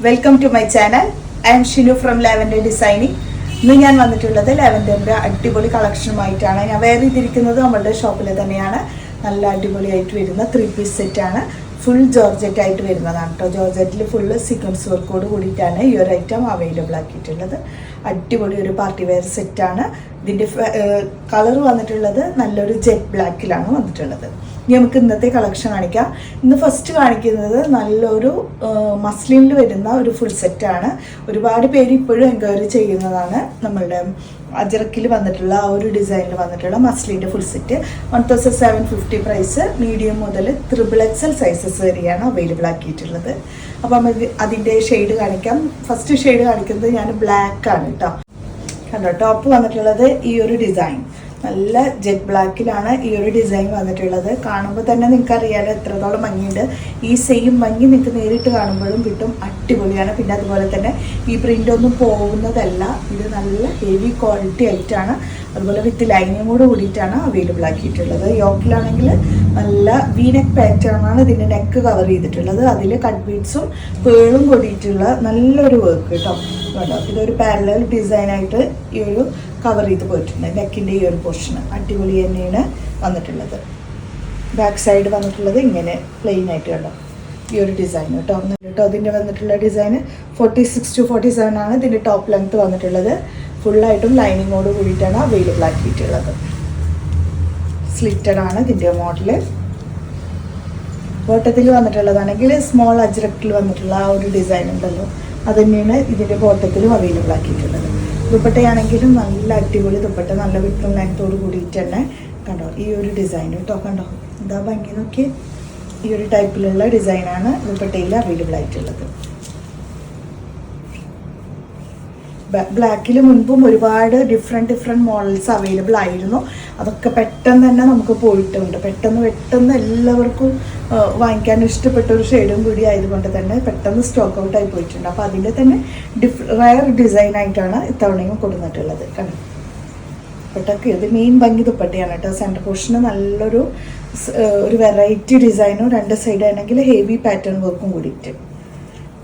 Welcome to my channel. I am Shinu from lavender designing. ഇന്ന് ഞാൻ വന്നിട്ടുള്ളത് ലാവൻഡറിൻ്റെ അടിപൊളി കളക്ഷനുമായിട്ടാണ്. ഞാൻ വേറെ ചെയ്തിരിക്കുന്നത് നമ്മളുടെ ഷോപ്പിൽ തന്നെയാണ്. നല്ല അടിപൊളിയായിട്ട് വരുന്ന 3 പീസ് സെറ്റാണ്. ഫുൾ ജോർജറ്റ് ആയിട്ട് വരുന്നതാണ് കേട്ടോ. ജോർജറ്റിൽ ഫുള്ള് സീക്വൻസ് വർക്കോട് കൂടിയിട്ടാണ് ഈ ഒരു ഐറ്റം അവൈലബിൾ ആക്കിയിട്ടുള്ളത്. അടിപൊളി ഒരു പാർട്ടി വെയർ സെറ്റാണ്. ഇതിൻ്റെ കളർ വന്നിട്ടുള്ളത് നല്ലൊരു ജെറ്റ് ബ്ലാക്കിലാണ് വന്നിട്ടുള്ളത്. ഇനി നമുക്ക് ഇന്നത്തെ കളക്ഷൻ കാണിക്കാം. ഇന്ന് ഫസ്റ്റ് കാണിക്കുന്നത് നല്ലൊരു മസ്ലിനിൽ വരുന്ന ഒരു ഫുൾ സെറ്റാണ്. ഒരുപാട് പേര് ഇപ്പോഴും എൻക്വയറി ചെയ്യുന്നതാണ് നമ്മളുടെ അജറക്കിൽ വന്നിട്ടുള്ള ആ ഒരു ഡിസൈനിൽ വന്നിട്ടുള്ള മസ്ലിൻ്റെ ഫുൾ സെറ്റ്. 1750 പ്രൈസ്. മീഡിയം മുതൽ XXL സൈസസ് വരെയാണ് അവൈലബിൾ ആക്കിയിട്ടുള്ളത്. അപ്പം നമുക്ക് അതിൻ്റെ ഷെയ്ഡ് കാണിക്കാം. ഫസ്റ്റ് ഷെയ്ഡ് കാണിക്കുന്നത് ഞാൻ ബ്ലാക്ക് ആണ് കേട്ടോ. കണ്ടോ, ടോപ്പ് വന്നിട്ടുള്ളത് ഈ ഒരു ഡിസൈൻ നല്ല ജെറ്റ് ബ്ലാക്കിലാണ് ഈ ഒരു ഡിസൈൻ വന്നിട്ടുള്ളത്. കാണുമ്പോൾ തന്നെ നിങ്ങൾക്ക് അറിയാലോ എത്രത്തോളം ഭംഗിയുണ്ട്. ഈ സെയിം ഭംഗി നിങ്ങൾക്ക് നേരിട്ട് കാണുമ്പോഴും കിട്ടും. അടിപൊളിയാണ്. പിന്നെ അതുപോലെ തന്നെ ഈ പ്രിൻ്റ് ഒന്നും പോകുന്നതല്ല. ഇത് നല്ല ഹെവി ക്വാളിറ്റി ആയിട്ടാണ്. അതുപോലെ വിത്ത് ലൈനിങ് കൂടെ കൂടിയിട്ടാണ് അവൈലബിൾ ആക്കിയിട്ടുള്ളത്. യോക്കിലാണെങ്കിൽ നല്ല വീനെക്ക് പാറ്റേൺ ആണ് ഇതിൻ്റെ നെക്ക് കവർ ചെയ്തിട്ടുള്ളത്. അതിൽ കട്ട് ബീഡ്സും പേളും കൂടിയിട്ടുള്ള നല്ലൊരു വർക്ക് കേട്ടോ. കേട്ടോ, ഇതൊരു പാരലൽ ഡിസൈനായിട്ട് ഈ ഒരു കവർ ചെയ്ത് പോയിട്ടുണ്ട്. നെക്കിൻ്റെ ഈ ഒരു പോർഷൻ അടിപൊളി തന്നെയാണ് വന്നിട്ടുള്ളത്. ബാക്ക് സൈഡ് വന്നിട്ടുള്ളത് ഇങ്ങനെ പ്ലെയിൻ ആയിട്ട് കണ്ടോ ഈ ഒരു ഡിസൈൻ കേട്ടോ. കേട്ടോ, ഇതിൻ്റെ വന്നിട്ടുള്ള ഡിസൈൻ 46 to 47 ആണ് ഇതിൻ്റെ ടോപ്പ് ലെങ്ത് വന്നിട്ടുള്ളത്. ഫുള്ളായിട്ടും ലൈനിങ്ങോട് കൂടിയിട്ടാണ് അവൈലബിൾ ആക്കിയിട്ടുള്ളത്. സ്ലിറ്റഡ് ആണ് ഇതിൻ്റെ മോഡല്. ബോട്ടത്തിൽ വന്നിട്ടുള്ളതാണെങ്കിൽ സ്മോൾ അജ്രക്കിൽ വന്നിട്ടുള്ള ആ ഒരു ഡിസൈൻ ഉണ്ടല്ലോ, അത് തന്നെയാണ് ഇതിൻ്റെ ബോട്ടത്തിലും അവൈലബിൾ ആക്കിയിട്ടുള്ളത്. ദുപ്പട്ടയാണെങ്കിലും നല്ല അടിപൊളി ദുപ്പട്ട, നല്ല വിട്ടും ലെങ്ത്തോട് കൂടിയിട്ട് തന്നെ കണ്ടോ ഈ ഒരു ഡിസൈൻ കേട്ടോ. കണ്ടോ എന്താ ഭംഗി നോക്കി. ഈ ഒരു ടൈപ്പിലുള്ള ഡിസൈനാണ് ദുപ്പട്ടയിൽ അവൈലബിൾ ആയിട്ടുള്ളത്. ബ്ലാക്കിൽ മുൻപും ഒരുപാട് ഡിഫറെൻറ്റ് മോഡൽസ് അവൈലബിൾ ആയിരുന്നു. അതൊക്കെ പെട്ടെന്ന് തന്നെ നമുക്ക് പോയിട്ടുണ്ട്. പെട്ടെന്ന് എല്ലാവർക്കും വാങ്ങിക്കാൻ ഇഷ്ടപ്പെട്ട ഒരു ഷെയ്ഡും കൂടി ആയതുകൊണ്ട് തന്നെ പെട്ടെന്ന് സ്റ്റോക്ക് ഔട്ടായി പോയിട്ടുണ്ട്. അപ്പോൾ അതിൻ്റെ തന്നെ റയർ ഡിസൈനായിട്ടാണ് ഇത്തവണയും കൊടുത്തിട്ടുള്ളത്. കണ്ടോ ദുപ്പട്ടക്ക് ഇത് മെയിൻ ഭംഗി ദുപ്പട്ടയാണ് കേട്ടോ. സെൻറ്റർ പോർഷന് നല്ലൊരു വെറൈറ്റി ഡിസൈനും 2 സൈഡ് ആണെങ്കിൽ ഹെവി പാറ്റേൺ വർക്കും കൂടിയിട്ട്.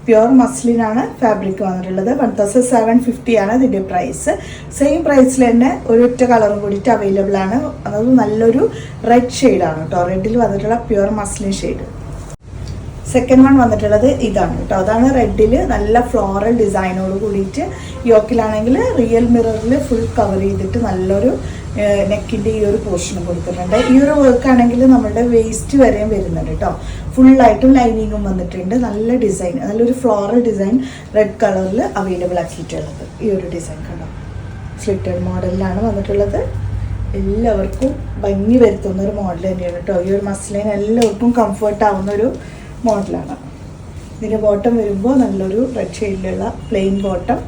പ്യുവർ മസ്ലിനാണ് ഫാബ്രിക് വന്നിട്ടുള്ളത്. 1750 ആണ് ഇതിൻ്റെ പ്രൈസ്. സെയിം പ്രൈസിൽ തന്നെ ഒരൊറ്റ കളറും കൂടിയിട്ട് അവൈലബിൾ ആണ്. അത് നല്ലൊരു റെഡ് ഷെയ്ഡാണ് കേട്ടോ. റെഡിൽ വന്നിട്ടുള്ള pure muslin shade. Second one വന്നിട്ടുള്ളത് ഇതാണ് കേട്ടോ. അതാണ് റെഡിൽ നല്ല ഫ്ലോറൽ ഡിസൈനോട് കൂടിയിട്ട്. യോക്കിലാണെങ്കിൽ റിയൽ മിററിൽ ഫുൾ കവർ ചെയ്തിട്ട് നല്ലൊരു നെക്കിൻ്റെ ഈ ഒരു പോർഷനും കൊടുത്തിട്ടുണ്ട്. ഈ ഒരു വർക്കാണെങ്കിൽ നമ്മുടെ വേസ്റ്റ് വരെയും വരുന്നുണ്ട് കേട്ടോ. ഫുള്ളായിട്ടും ലൈനിങ്ങും വന്നിട്ടുണ്ട്. നല്ല ഡിസൈൻ, നല്ലൊരു ഫ്ലോറൽ ഡിസൈൻ റെഡ് കളറിൽ അവൈലബിൾ ആക്കിയിട്ടുള്ളത്. ഈ ഒരു ഡിസൈൻ കണ്ടോ സ്ലിറ്റഡ് മോഡലിലാണ് വന്നിട്ടുള്ളത്. എല്ലാവർക്കും ഭംഗി വരുത്തുന്ന ഒരു മോഡൽ തന്നെയാണ് കേട്ടോ. ഈ ഒരു മസ്ലിൻ എല്ലാവർക്കും കംഫർട്ട് ആവുന്ന ഒരു മോഡലാണ്. ഇതിൻ്റെ ബോട്ടം വരുമ്പോൾ നല്ലൊരു റെഡ് ഷെയ്ഡിലുള്ള പ്ലെയിൻ ബോട്ടം.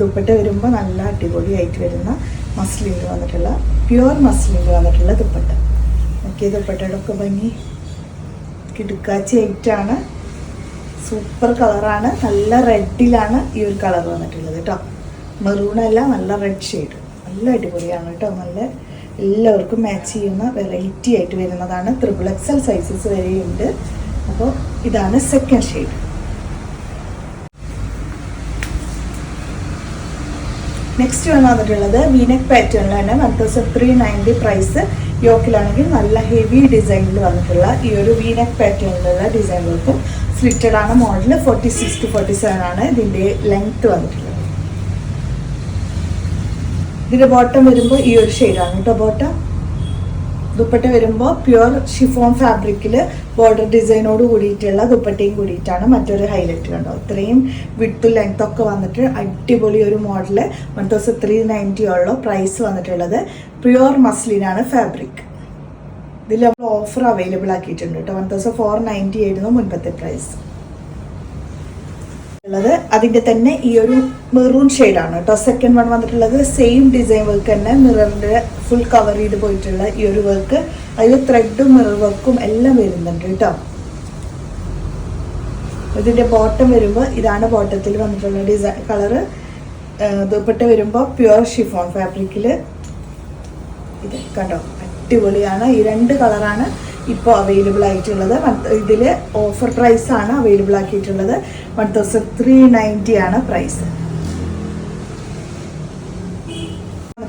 ദുപ്പട്ട വരുമ്പോൾ നല്ല അടിപൊളിയായിട്ട് വരുന്ന മസ്ലിനിൽ വന്നിട്ടുള്ള പ്യുവർ മസ്ലിനിൽ വന്നിട്ടുള്ള ദുപ്പട്ട. ഓക്കെ, ദുപ്പട്ടയുടെ ഒക്കെ ഭംഗി കിടുക്കാച്ചി ആയിട്ടാണ്. സൂപ്പർ കളറാണ്. നല്ല റെഡിലാണ് ഈ ഒരു കളർ വന്നിട്ടുള്ളത് കേട്ടോ. മെറൂണല്ല, നല്ല റെഡ് ഷെയ്ഡ്. നല്ല അടിപൊളിയാണ് കേട്ടോ. നല്ല എല്ലാവർക്കും മാച്ച് ചെയ്യുന്ന വെറൈറ്റി ആയിട്ട് വരുന്നതാണ്. XXL സൈസസ് വരെയുണ്ട്. അപ്പോൾ ഇതാണ് സെക്കൻഡ് ഷെയ്ഡ്. നെക്സ്റ്റ് വന്നിട്ടുള്ളത് വീനെക്ക് പാറ്റേണിൽ തന്നെ 1390 പ്രൈസ്. യോക്കിലാണെങ്കിൽ നല്ല ഹെവി ഡിസൈനിൽ വന്നിട്ടുള്ള ഈ ഒരു വീനെക്ക് പാറ്റേണിലുള്ള ഡിസൈനുകൾക്കും സ്ലിറ്റഡ് ആണ് മോഡൽ. 46 to 47 ആണ് ഇതിൻ്റെ ലെങ്ത് വന്നിട്ടുള്ളത്. ഇതിൻ്റെ ബോട്ടം വരുമ്പോൾ ഈ ഒരു ഷെയ്ഡാണ് കേട്ടോ ബോട്ടം. ദുപ്പട്ട വരുമ്പോൾ പ്യുവർ ഷിഫോൺ ഫാബ്രിക്കിൽ ബോർഡർ ഡിസൈനോട് കൂടിയിട്ടുള്ള ദുപ്പട്ടയും കൂടിയിട്ടാണ് മറ്റൊരു ഹൈലൈറ്റ് കണ്ടോ. ഇത്രയും വിട്ടും ലെങ്ത് ഒക്കെ വന്നിട്ട് അടിപൊളി ഒരു മോഡല്. 1390 ഉള്ള പ്രൈസ് വന്നിട്ടുള്ളത്. പ്യുവർ മസ്ലിനാണ് ഫാബ്രിക്. ഇതിൽ നമ്മൾ ഓഫർ അവൈലബിൾ ആക്കിയിട്ടുണ്ട് കേട്ടോ. 1490 ആയിരുന്നു മുൻപത്തെ പ്രൈസ് ഉള്ളത്. അതിൻ്റെ തന്നെ ഈ ഒരു മെറൂൺ ഷെയ്ഡാണ് കേട്ടോ. സെക്കൻഡ് വൺ വന്നിട്ടുള്ളത് സെയിം ഡിസൈൻ വർക്ക് തന്നെ. മിററിൻ്റെ ഫുൾ കവർ ചെയ്ത് പോയിട്ടുള്ള ഈ ഒരു വർക്ക്. അതിൽ ത്രെഡും മിറർ വർക്കും എല്ലാം വരുന്നുണ്ട് കേട്ടോ. ഇതിൻ്റെ ബോട്ടം വരുമ്പോൾ ഇതാണ് ബോട്ടത്തിൽ വന്നിട്ടുള്ള ഡിസൈൻ കളറ്. ദുപ്പട്ട വരുമ്പോൾ പ്യുവർ ഷിഫോൺ ഫാബ്രിക്കിൽ ഇത് കണ്ടോ അടിപൊളിയാണ്. ഈ 2 കളറാണ് ഇപ്പോൾ അവൈലബിൾ ആയിട്ടുള്ളത്. ഇതിൽ ഓഫർ പ്രൈസാണ് അവൈലബിൾ ആക്കിയിട്ടുള്ളത്. 1390 ആണ് പ്രൈസ്.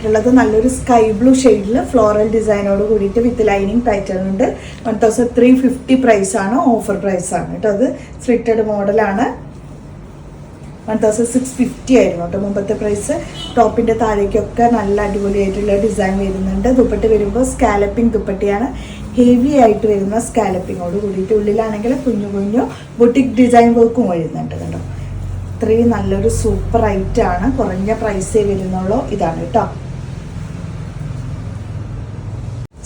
ുള്ളത് നല്ലൊരു സ്കൈ ബ്ലൂ ഷെയ്ഡിൽ ഫ്ലോറൽ ഡിസൈനോട് കൂടിയിട്ട് വിത്ത് ലൈനിങ് പാറ്റേൺ ഉണ്ട്. 1350 പ്രൈസാണ്, ഓഫർ പ്രൈസാണ് കേട്ടോ. അത് സ്ലിറ്റഡ് മോഡലാണ്. 1650 ആയിരുന്നു കേട്ടോ മുമ്പത്തെ പ്രൈസ്. ടോപ്പിൻ്റെ താഴേക്കൊക്കെ നല്ല അടിപൊളിയായിട്ടുള്ള ഡിസൈൻ വരുന്നുണ്ട്. ദുപ്പട്ട വരുമ്പോൾ സ്കാലപ്പിംഗ് ദുപ്പട്ടയാണ്, ഹെവി ആയിട്ട് വരുന്ന സ്കാലപ്പിങ്ങോട് കൂടിയിട്ട്. ഉള്ളിലാണെങ്കിൽ കുഞ്ഞു കുഞ്ഞു ബുട്ടിക് ഡിസൈൻ വർക്കും വരുന്നുണ്ട് കേട്ടോ. ഇത്രയും നല്ലൊരു സൂപ്പർ ഐറ്റാണ്, കുറഞ്ഞ പ്രൈസേ വരുന്നുള്ളൂ. ഇതാണ് കേട്ടോ.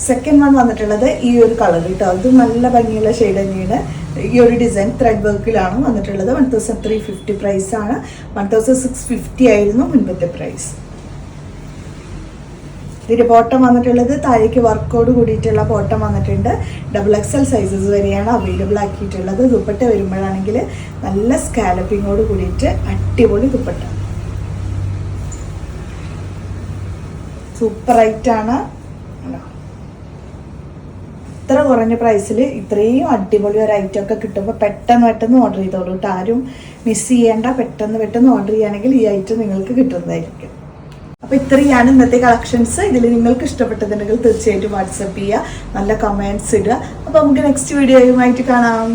സെക്കൻഡ് വൺ വന്നിട്ടുള്ളത് ഈ ഒരു കളർ കേട്ടോ. അത് നല്ല ഭംഗിയുള്ള ഷെയ്ഡ് തന്നെയാണ്. ഈ ഒരു ഡിസൈൻ ത്രെഡ് വർക്കിലാണ് വന്നിട്ടുള്ളത്. 1350 പ്രൈസാണ്. 1650 ആയിരുന്നു മുൻപത്തെ പ്രൈസ്. ഇതിൻ്റെ ബോട്ടം വന്നിട്ടുള്ളത് താഴേക്ക് വർക്കോട് കൂടിയിട്ടുള്ള ബോട്ടം വന്നിട്ടുണ്ട്. XXL സൈസസ് വരെയാണ് അവൈലബിൾ ആക്കിയിട്ടുള്ളത്. ദുപ്പട്ട വരുമ്പോഴാണെങ്കിൽ നല്ല സ്കാലപ്പിങ്ങോട് കൂടിയിട്ട് അടിപൊളി ദുപ്പട്ട, സൂപ്പർ ഐറ്റാണ്. ഇത്ര കുറഞ്ഞ പ്രൈസിൽ ഇത്രയും അടിപൊളി ഒരു ഐറ്റം ഒക്കെ കിട്ടുമ്പോൾ പെട്ടെന്ന് ഓർഡർ ചെയ്തോളൂ കേട്ടോ. ആരും മിസ് ചെയ്യേണ്ട. പെട്ടെന്ന് ഓർഡർ ചെയ്യുകയാണെങ്കിൽ ഈ ഐറ്റം നിങ്ങൾക്ക് കിട്ടുന്നതായിരിക്കും. അപ്പോൾ ഇത്രയാണ് ഇന്നത്തെ കളക്ഷൻസ്. ഇതിൽ നിങ്ങൾക്ക് ഇഷ്ടപ്പെട്ടതുണ്ടെങ്കിൽ തീർച്ചയായിട്ടും വാട്സപ്പ് ചെയ്യുക, നല്ല കമൻറ്റ്സ് ഇടുക. അപ്പോൾ നമുക്ക് നെക്സ്റ്റ് വീഡിയോയുമായിട്ട് കാണാം.